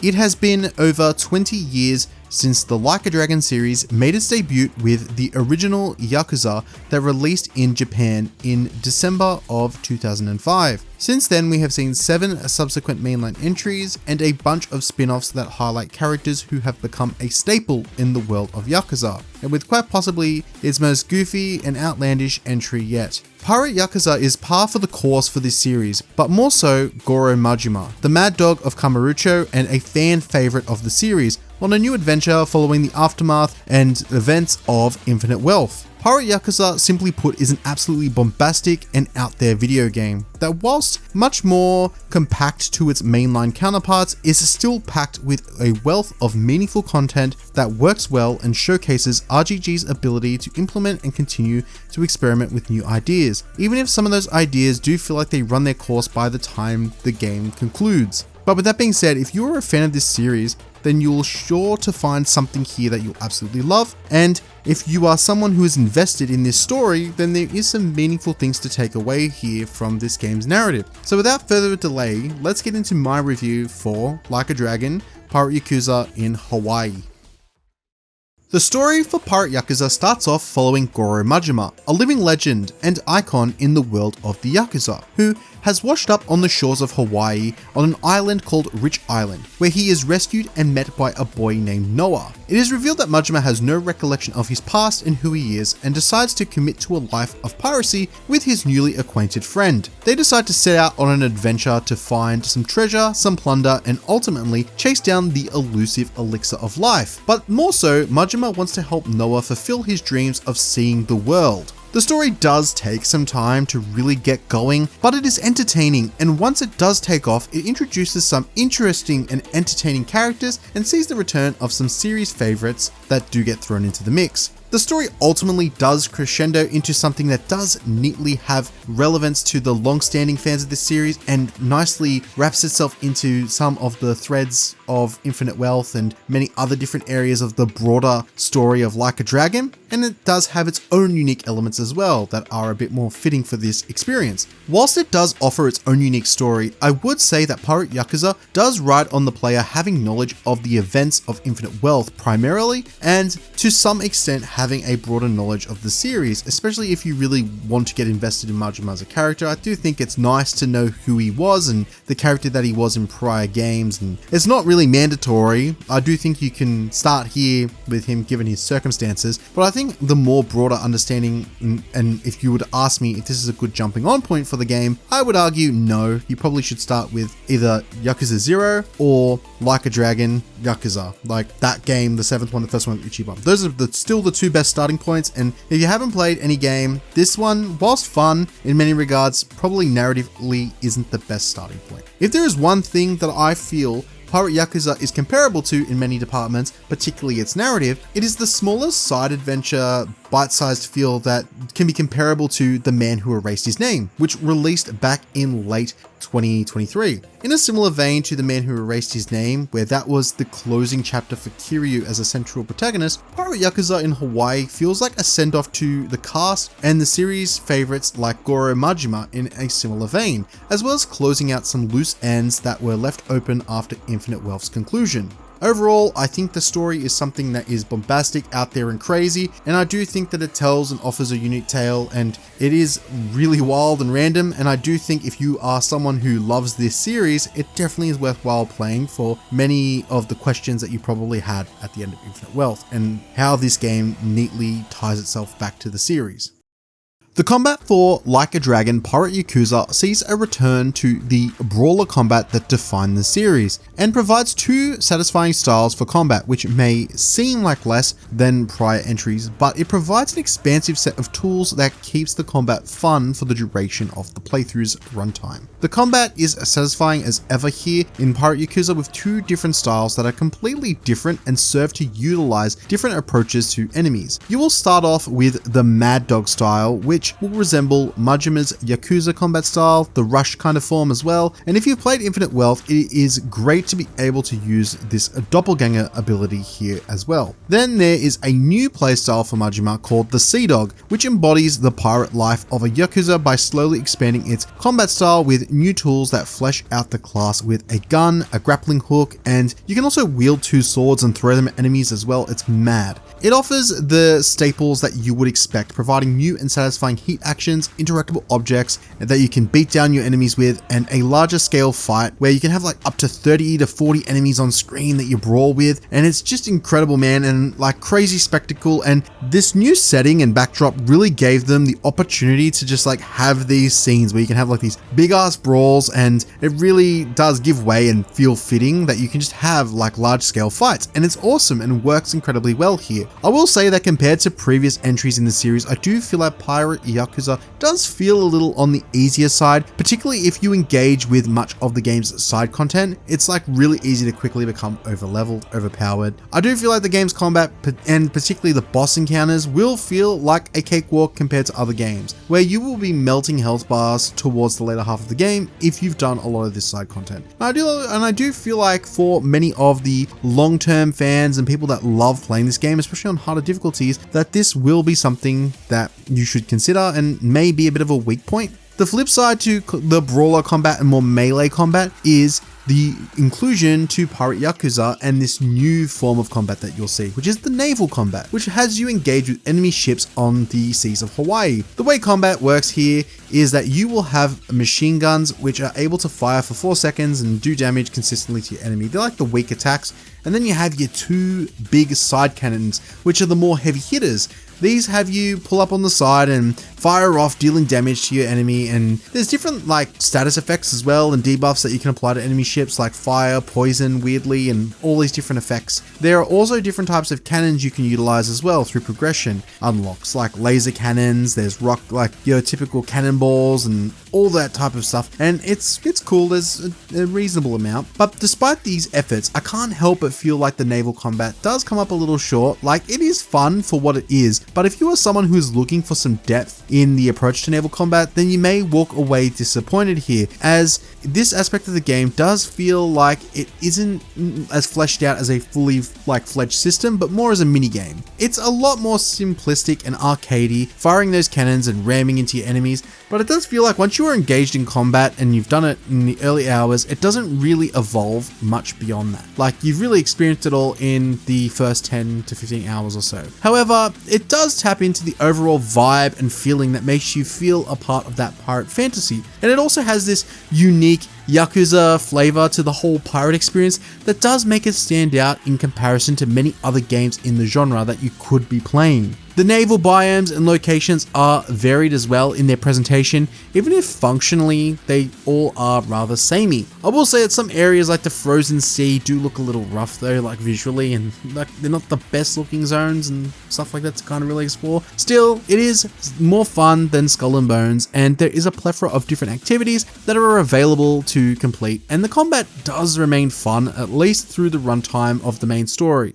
It has been over 20 years since the Like a Dragon series made its debut with the original Yakuza that released in Japan in December of 2005. Since then, we have seen 7 subsequent mainline entries and a bunch of spin-offs that highlight characters who have become a staple in the world of Yakuza, and with quite possibly its most goofy and outlandish entry yet. Pirate Yakuza is par for the course for this series, but more so Goro Majima, the mad dog of Kamurocho and a fan favorite of the series, on a new adventure following the aftermath and events of Infinite Wealth. Pirate Yakuza, simply put, is an absolutely bombastic and out there video game that, whilst much more compact to its mainline counterparts, is still packed with a wealth of meaningful content that works well and showcases RGG's ability to implement and continue to experiment with new ideas, even if some of those ideas do feel like they run their course by the time the game concludes. But with that being said, if you're a fan of this series, then you'll sure to find something here that you'll absolutely love. And if you are someone who is invested in this story, then there is some meaningful things to take away here from this game's narrative. So without further delay, let's get into my review for Like a Dragon, Pirate Yakuza in Hawaii. The story for Pirate Yakuza starts off following Goro Majima, a living legend and icon in the world of the Yakuza, who has washed up on the shores of Hawaii on an island called Rich Island, where he is rescued and met by a boy named Noah. It is revealed that Majima has no recollection of his past and who he is, and decides to commit to a life of piracy with his newly acquainted friend. They decide to set out on an adventure to find some treasure, some plunder, and ultimately chase down the elusive elixir of life. But more so, Majima wants to help Noah fulfill his dreams of seeing the world. The story does take some time to really get going, but it is entertaining, and once it does take off, it introduces some interesting and entertaining characters and sees the return of some series favorites that do get thrown into the mix. The story ultimately does crescendo into something that does neatly have relevance to the long-standing fans of this series and nicely wraps itself into some of the threads of Infinite Wealth and many other different areas of the broader story of Like a Dragon, and it does have its own unique elements as well that are a bit more fitting for this experience. Whilst it does offer its own unique story, I would say that Pirate Yakuza does ride on the player having knowledge of the events of Infinite Wealth primarily, and to some extent having a broader knowledge of the series, especially if you really want to get invested in Majima as a character. I do think it's nice to know who he was and the character that he was in prior games, and it's not really mandatory. I do think you can start here with him given his circumstances, but I think the more broader understanding, and if you would ask me if this is a good jumping on point for the game, I would argue no. You probably should start with either Yakuza 0 or Like a Dragon Yakuza, like that game, the 7th one, the first one with Ichiban. Those are still the two best starting points, and if you haven't played any game, this one, whilst fun in many regards, probably narratively isn't the best starting point. If there is one thing that I feel Pirate Yakuza is comparable to in many departments, particularly its narrative, it is the smaller side adventure, bite-sized feel that can be comparable to The Man Who Erased His Name, which released back in late 2023. In a similar vein to The Man Who Erased His Name, where that was the closing chapter for Kiryu as a central protagonist, Pirate Yakuza in Hawaii feels like a send-off to the cast and the series favorites like Goro Majima in a similar vein, as well as closing out some loose ends that were left open after Infinite Wealth's conclusion. Overall, I think the story is something that is bombastic, out there and crazy, and I do think that it tells and offers a unique tale, and it is really wild and random, and I do think if you are someone who loves this series, it definitely is worthwhile playing for many of the questions that you probably had at the end of Infinite Wealth, and how this game neatly ties itself back to the series. The combat for Like a Dragon Pirate Yakuza sees a return to the brawler combat that defined the series, and provides two satisfying styles for combat, which may seem like less than prior entries, but it provides an expansive set of tools that keeps the combat fun for the duration of the playthrough's runtime. The combat is as satisfying as ever here in Pirate Yakuza, with two different styles that are completely different and serve to utilize different approaches to enemies. You will start off with the Mad Dog style, which which will resemble Majima's Yakuza combat style, the rush kind of form as well. And if you've played Infinite Wealth, it is great to be able to use this doppelganger ability here as well. Then there is a new playstyle for Majima called the Sea Dog, which embodies the pirate life of a Yakuza by slowly expanding its combat style with new tools that flesh out the class with a gun, a grappling hook, and you can also wield 2 swords and throw them at enemies as well. It's mad. It offers the staples that you would expect, providing new and satisfying heat actions, interactable objects that you can beat down your enemies with, and a larger scale fight where you can have like up to 30 to 40 enemies on screen that you brawl with, and it's just incredible, man, and like crazy spectacle. And this new setting and backdrop really gave them the opportunity to just like have these scenes where you can have like these big ass brawls, and it really does give way and feel fitting that you can just have like large scale fights, and it's awesome and works incredibly well here. I will say that compared to previous entries in the series, I do feel like Pirate Yakuza does feel a little on the easier side, particularly if you engage with much of the game's side content. It's like really easy to quickly become over-leveled, overpowered. I do feel like the game's combat, and particularly the boss encounters, will feel like a cakewalk compared to other games, where you will be melting health bars towards the later half of the game if you've done a lot of this side content. And I do feel like for many of the long-term fans and people that love playing this game, especially on harder difficulties, that this will be something that you should consider and may be a bit of a weak point. The flip side to the brawler combat and more melee combat is the inclusion to Pirate Yakuza and this new form of combat that you'll see, which is the naval combat, which has you engage with enemy ships on the seas of Hawaii. The way combat works here is that you will have machine guns which are able to fire for 4 seconds and do damage consistently to your enemy. They're like the weak attacks. And then you have your 2 big side cannons, which are the more heavy hitters. These have you pull up on the side and fire off, dealing damage to your enemy, and there's different like status effects as well and debuffs that you can apply to enemy ships, like fire, poison, weirdly, and all these different effects. There are also different types of cannons you can utilize as well through progression unlocks, like laser cannons, there's rock, like your typical cannonballs and all that type of stuff, and it's cool. There's a reasonable amount, but despite these efforts, I can't help but feel like the naval combat does come up a little short. Like, it is fun for what it is, but if you are someone who is looking for some depth in the approach to naval combat, then you may walk away disappointed here, as this aspect of the game does feel like it isn't as fleshed out as a fully fledged system, but more as a mini game. It's a lot more simplistic and arcadey, firing those cannons and ramming into your enemies, but it does feel like once you are engaged in combat and you've done it in the early hours, it doesn't really evolve much beyond that. Like, you've really experienced it all in the first 10 to 15 hours or so. However, it does tap into the overall vibe and feeling that makes you feel a part of that pirate fantasy, and it also has this unique Yakuza flavor to the whole pirate experience that does make it stand out in comparison to many other games in the genre that you could be playing. The naval biomes and locations are varied as well in their presentation, even if functionally they all are rather samey. I will say that some areas like the frozen sea do look a little rough though, like visually, and like they're not the best looking zones and stuff like that to kind of really explore. Still, it is more fun than Skull and Bones, and there is a plethora of different activities that are available to complete, and the combat does remain fun, at least through the runtime of the main story.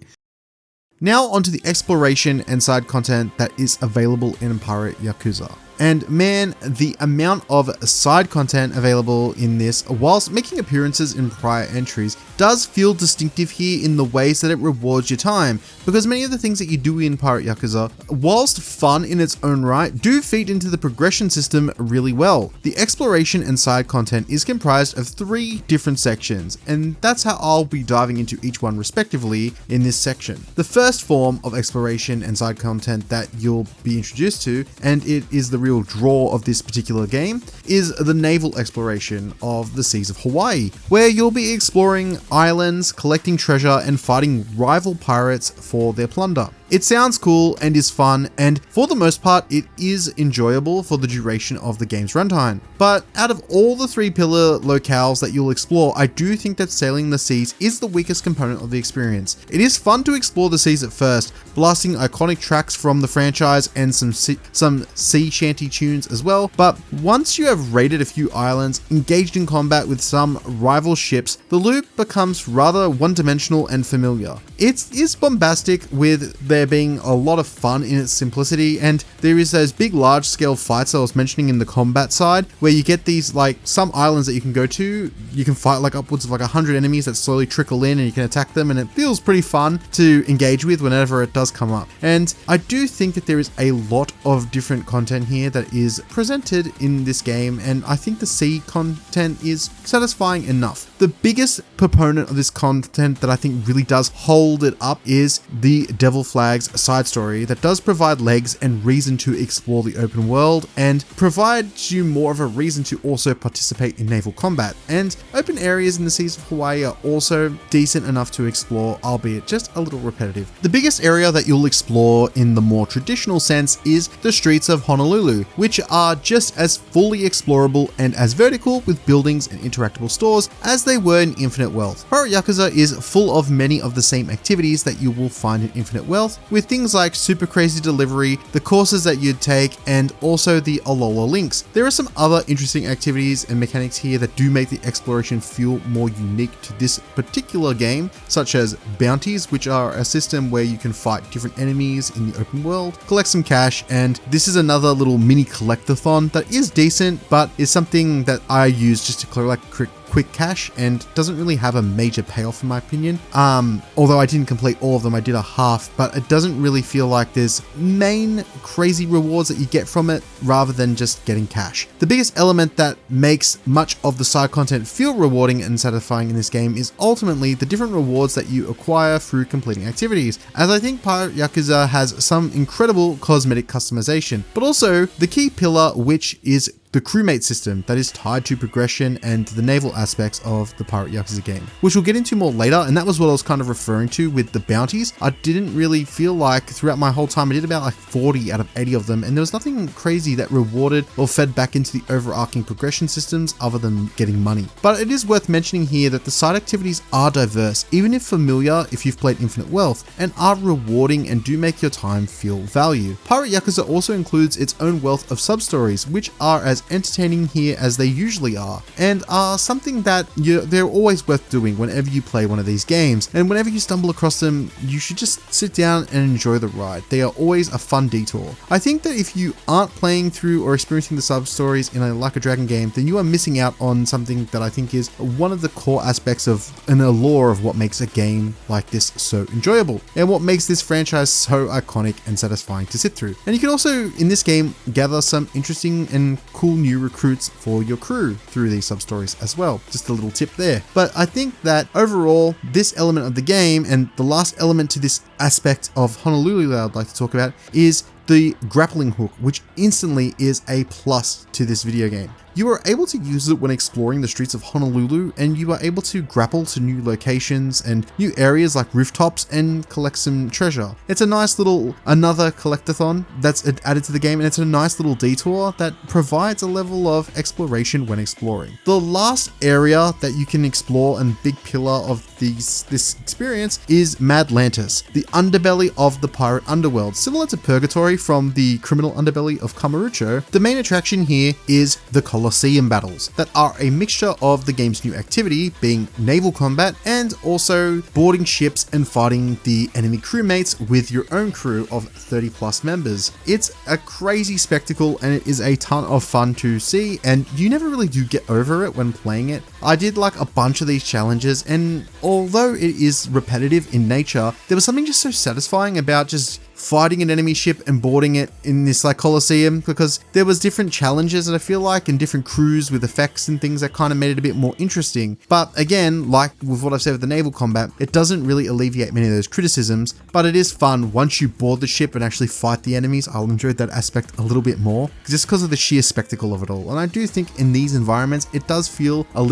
Now onto the exploration and side content that is available in Pirate Yakuza. And man, the amount of side content available in this, whilst making appearances in prior entries, does feel distinctive here in the ways that it rewards your time, because many of the things that you do in Pirate Yakuza, whilst fun in its own right, do feed into the progression system really well. The exploration and side content is comprised of 3 different sections, and that's how I'll be diving into each one respectively in this section. The first form of exploration and side content that you'll be introduced to, and it is the real draw of this particular game, is the naval exploration of the seas of Hawaii, where you'll be exploring islands, collecting treasure, and fighting rival pirates for their plunder. It sounds cool and is fun, and for the most part, it is enjoyable for the duration of the game's runtime. But out of all the 3 pillar locales that you'll explore, I do think that sailing the seas is the weakest component of the experience. It is fun to explore the seas at first, blasting iconic tracks from the franchise and some sea shanty tunes as well, but once you have raided a few islands, engaged in combat with some rival ships, the loop becomes rather one-dimensional and familiar. It is bombastic with their there being a lot of fun in its simplicity, and there is those big large scale fights I was mentioning in the combat side, where you get these like some islands that you can go to, you can fight like upwards of like 100 enemies that slowly trickle in and you can attack them, and it feels pretty fun to engage with whenever it does come up. And I do think that there is a lot of different content here that is presented in this game, and I think the sea content is satisfying enough. The biggest proponent of this content that I think really does hold it up is the Devil Flags side story that does provide legs and reason to explore the open world, and provides you more of a reason to also participate in naval combat. And open areas in the seas of Hawaii are also decent enough to explore, albeit just a little repetitive. The biggest area that you'll explore in the more traditional sense is the streets of Honolulu, which are just as fully explorable and as vertical with buildings and interactable stores as they were in Infinite Wealth. Pirate Yakuza is full of many of the same activities that you will find in Infinite Wealth, with things like super crazy delivery, the courses that you'd take, and also the Alola links. There are some other interesting activities and mechanics here that do make the exploration feel more unique to this particular game, such as bounties, which are a system where you can fight different enemies in the open world, collect some cash, and this is another little mini collectathon that is decent, but is something that I use just to collect quick cash and doesn't really have a major payoff in my opinion. Although I didn't complete all of them, I did a half, but it doesn't really feel like there's main crazy rewards that you get from it rather than just getting cash. The biggest element that makes much of the side content feel rewarding and satisfying in this game is ultimately the different rewards that you acquire through completing activities, as I think Pirate Yakuza has some incredible cosmetic customization, but also the key pillar, which is the crewmate system that is tied to progression and the naval aspects of the Pirate Yakuza game, which we'll get into more later, and that was what I was kind of referring to with the bounties. I didn't really feel like throughout my whole time I did about like 40 out of 80 of them, and there was nothing crazy that rewarded or fed back into the overarching progression systems other than getting money. But it is worth mentioning here that the side activities are diverse, even if familiar if you've played Infinite Wealth, and are rewarding and do make your time feel value. Pirate Yakuza also includes its own wealth of sub-stories, which are as entertaining here as they usually are, and are something that they're always worth doing whenever you play one of these games, and whenever you stumble across them, you should just sit down and enjoy the ride. They are always a fun detour. I think that if you aren't playing through or experiencing the sub-stories in a Like a Dragon game, then you are missing out on something that I think is one of the core aspects of an allure of what makes a game like this so enjoyable, and what makes this franchise so iconic and satisfying to sit through. And you can also, in this game, gather some interesting and cool new recruits for your crew through these sub-stories as well. Just a little tip there. But I think that overall, this element of the game, and the last element to this aspect of Honolulu that I'd like to talk about, is the grappling hook, which instantly is a plus to this video game. You are able to use it when exploring the streets of Honolulu, and you are able to grapple to new locations and new areas like rooftops and collect some treasure. It's a nice little, another collectathon that's added to the game, and it's a nice little detour that provides a level of exploration when exploring. The last area that you can explore and big pillar of this experience is Madlantis, the underbelly of the pirate underworld. Similar to Purgatory from the criminal underbelly of Kamurocho, the main attraction here is the Colosseum battles that are a mixture of the game's new activity, being naval combat, and also boarding ships and fighting the enemy crewmates with your own crew of 30 plus members. It's a crazy spectacle, and it is a ton of fun to see, and you never really do get over it when playing it. I did like a bunch of these challenges, and although it is repetitive in nature, there was something just so satisfying about just fighting an enemy ship and boarding it in this like Colosseum, because there was different challenges that I feel like, and different crews with effects and things that kind of made it a bit more interesting. But again, like with what I've said with the naval combat, it doesn't really alleviate many of those criticisms, but it is fun once you board the ship and actually fight the enemies. I'll enjoy that aspect a little bit more just because of the sheer spectacle of it all. And I do think in these environments, it does feel a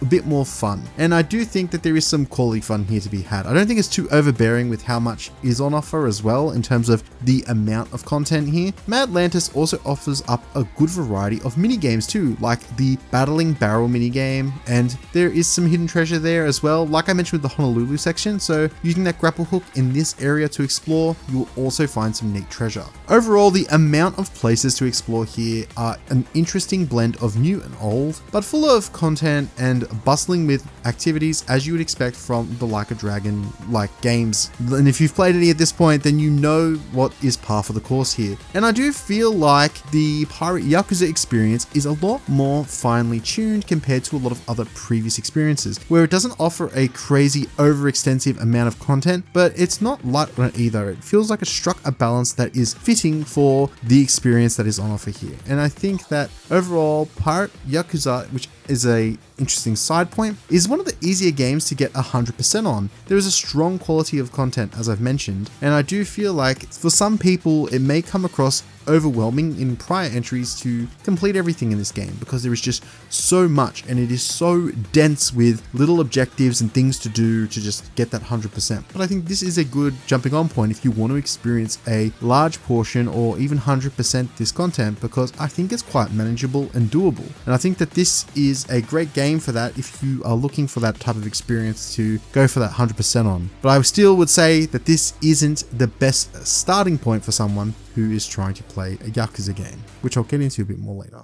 bit more fun. And I do think that there is some quality fun here to be had. I don't think it's too overbearing with how much is on offer as well in terms of the amount of content here. Madlantis also offers up a good variety of mini games too, like the battling barrel mini game, and there is some hidden treasure there as well, like I mentioned with the Honolulu section. So using that grapple hook in this area to explore, you will also find some neat treasure. Overall, the amount of places to explore here are an interesting blend of new and old, but full of content and bustling with activities as you would expect from the Like a Dragon like games. And if you've played any at this point, then you know what is par for the course here. And I do feel like the Pirate Yakuza experience is a lot more finely tuned compared to a lot of other previous experiences, where it doesn't offer a crazy overextensive amount of content, but it's not light on it either. It feels like it struck a balance that is fitting for the experience that is on offer here. And I think that overall, Pirate Yakuza, which is a interesting side point, is one of the easier games to get 100% on. There is a strong quality of content, as I've mentioned, and I do feel like for some people it may come across overwhelming in prior entries to complete everything in this game, because there is just so much and it is so dense with little objectives and things to do to just get that 100%. But I think this is a good jumping on point if you want to experience a large portion or even 100% this content, because I think it's quite manageable and doable. And I think that this is a great game for that if you are looking for that type of experience to go for that 100% on. But I still would say that this isn't the best starting point for someone who is trying to play a Yakuza game, which I'll get into a bit more later.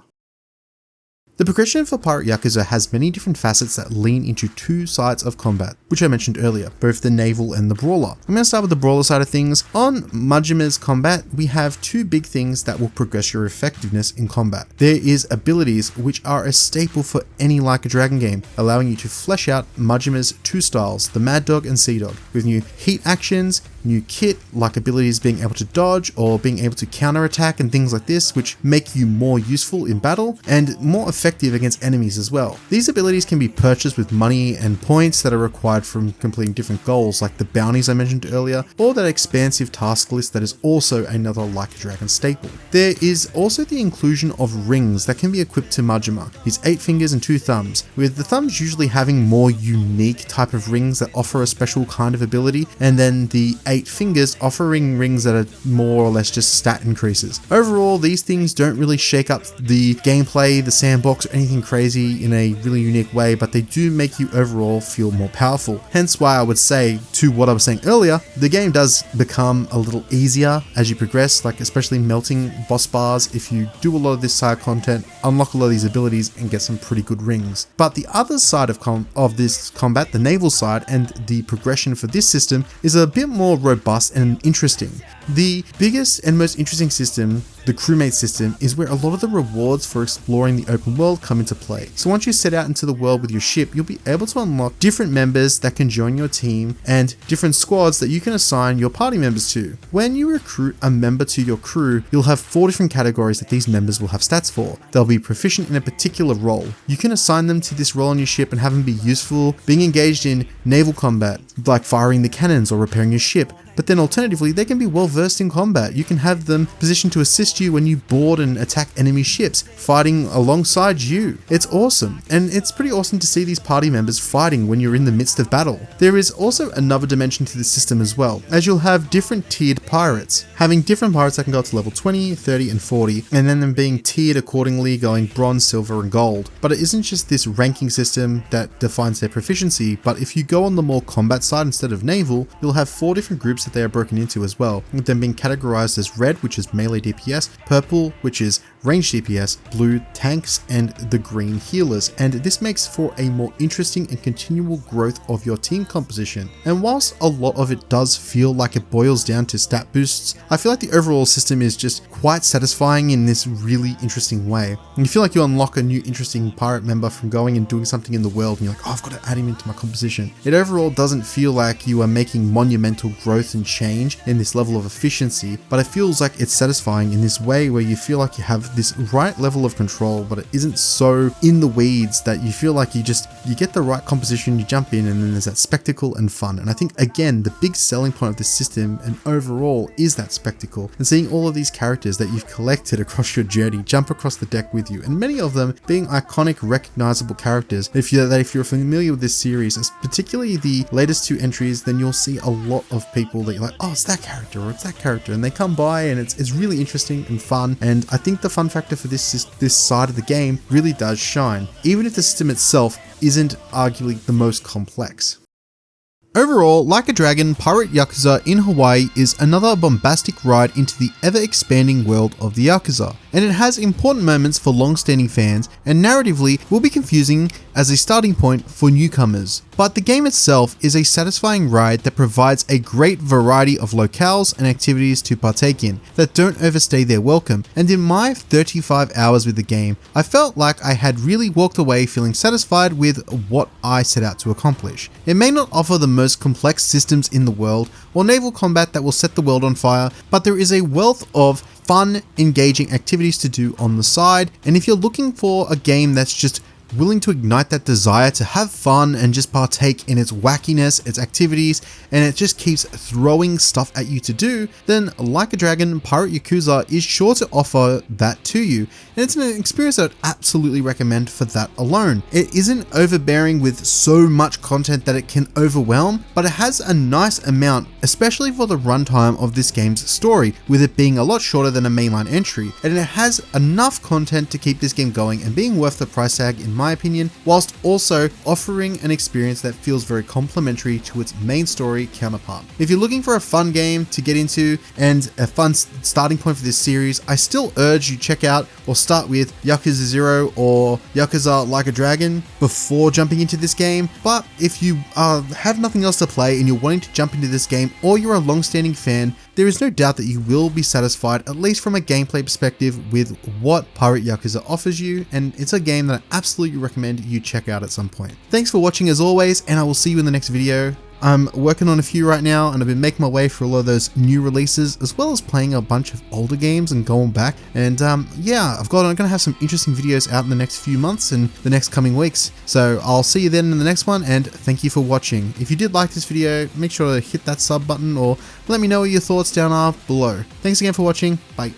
The progression for Pirate Yakuza has many different facets that lean into two sides of combat, which I mentioned earlier, both the naval and the brawler. I'm going to start with the brawler side of things. On Majima's combat, we have two big things that will progress your effectiveness in combat. There is abilities, which are a staple for any Like a Dragon game, allowing you to flesh out Majima's two styles, the Mad Dog and Sea Dog, with new heat actions, new kit like abilities being able to dodge or being able to counterattack and things like this, which make you more useful in battle and more effective against enemies as well. These abilities can be purchased with money and points that are required from completing different goals, like the bounties I mentioned earlier, or that expansive task list that is also another Like a Dragon staple. There is also the inclusion of rings that can be equipped to Majima, his 8 fingers and 2 thumbs, with the thumbs usually having more unique type of rings that offer a special kind of ability, and then the 8 fingers offering rings that are more or less just stat increases. Overall, these things don't really shake up the gameplay, the sandbox, or anything crazy in a really unique way, but they do make you overall feel more powerful. Hence why I would say, to what I was saying earlier, the game does become a little easier as you progress, like especially melting boss bars. If you do a lot of this side content, unlock a lot of these abilities and get some pretty good rings. But the other side of this combat, the naval side, and the progression for this system is a bit more robust and interesting. The biggest and most interesting system, the crewmate system, is where a lot of the rewards for exploring the open world come into play. So once you set out into the world with your ship, you'll be able to unlock different members that can join your team and different squads that you can assign your party members to. When you recruit a member to your crew, you'll have 4 different categories that these members will have stats for. They'll be proficient in a particular role. You can assign them to this role on your ship and have them be useful, being engaged in naval combat, like firing the cannons or repairing your ship. But then alternatively, they can be well versed in combat. You can have them positioned to assist you when you board and attack enemy ships, fighting alongside you. It's awesome, and it's pretty awesome to see these party members fighting when you're in the midst of battle. There is also another dimension to the system as well, as you'll have different tiered pirates, having different pirates that can go up to level 20, 30, and 40, and then them being tiered accordingly, going bronze, silver, and gold. But it isn't just this ranking system that defines their proficiency, but if you go on the more combat side instead of naval, you'll have 4 different groups that they are broken into as well, with them being categorized as red, which is melee DPS, purple, which is range DPS, blue, tanks, and the green healers. And this makes for a more interesting and continual growth of your team composition. And whilst a lot of it does feel like it boils down to stat boosts, I feel like the overall system is just quite satisfying in this really interesting way. And you feel like you unlock a new interesting pirate member from going and doing something in the world, and you're like, oh, I've got to add him into my composition. It overall doesn't feel like you are making monumental growth and change in this level of efficiency, but it feels like it's satisfying in this way where you feel like you have this right level of control, but it isn't so in the weeds that you feel like you get the right composition, you jump in, and then there's that spectacle and fun. And I think, again, the big selling point of this system and overall is that spectacle, and seeing all of these characters that you've collected across your journey jump across the deck with you, and many of them being iconic, recognizable characters. If you're familiar with this series, particularly the latest 2 entries, then you'll see a lot of people that you're like, oh, it's that character or it's that character, and they come by, and it's really interesting and fun. And I think the fun factor for this side of the game really does shine, even if the system itself isn't arguably the most complex. Overall, Like a Dragon Pirate Yakuza in Hawaii is another bombastic ride into the ever-expanding world of the Yakuza, and it has important moments for long-standing fans and narratively will be confusing as a starting point for newcomers. But the game itself is a satisfying ride that provides a great variety of locales and activities to partake in that don't overstay their welcome, and in my 35 hours with the game, I felt like I had really walked away feeling satisfied with what I set out to accomplish. It may not offer the most complex systems in the world or naval combat that will set the world on fire, but there is a wealth of fun, engaging activities to do on the side, and if you're looking for a game that's just willing to ignite that desire to have fun and just partake in its wackiness, its activities, and it just keeps throwing stuff at you to do, then Like a Dragon Pirate Yakuza is sure to offer that to you, and it's an experience that I'd absolutely recommend for that alone. It isn't overbearing with so much content that it can overwhelm, but it has a nice amount, especially for the runtime of this game's story, with it being a lot shorter than a mainline entry, and it has enough content to keep this game going and being worth the price tag in my opinion, whilst also offering an experience that feels very complementary to its main story counterpart. If you're looking for a fun game to get into and a fun starting point for this series, I still urge you check out or start with Yakuza 0 or Yakuza Like a Dragon before jumping into this game. But if you have nothing else to play and you're wanting to jump into this game, or you're a long-standing fan, there is no doubt that you will be satisfied, at least from a gameplay perspective, with what Pirate Yakuza offers you, and it's a game that I absolutely recommend you check out at some point. Thanks for watching as always, and I will see you in the next video. I'm working on a few right now, and I've been making my way through a lot of those new releases, as well as playing a bunch of older games and going back. And yeah, I'm gonna have some interesting videos out in the next few months and the next coming weeks. So I'll see you then in the next one, and thank you for watching. If you did like this video, make sure to hit that sub button or let me know what your thoughts down below. Thanks again for watching. Bye.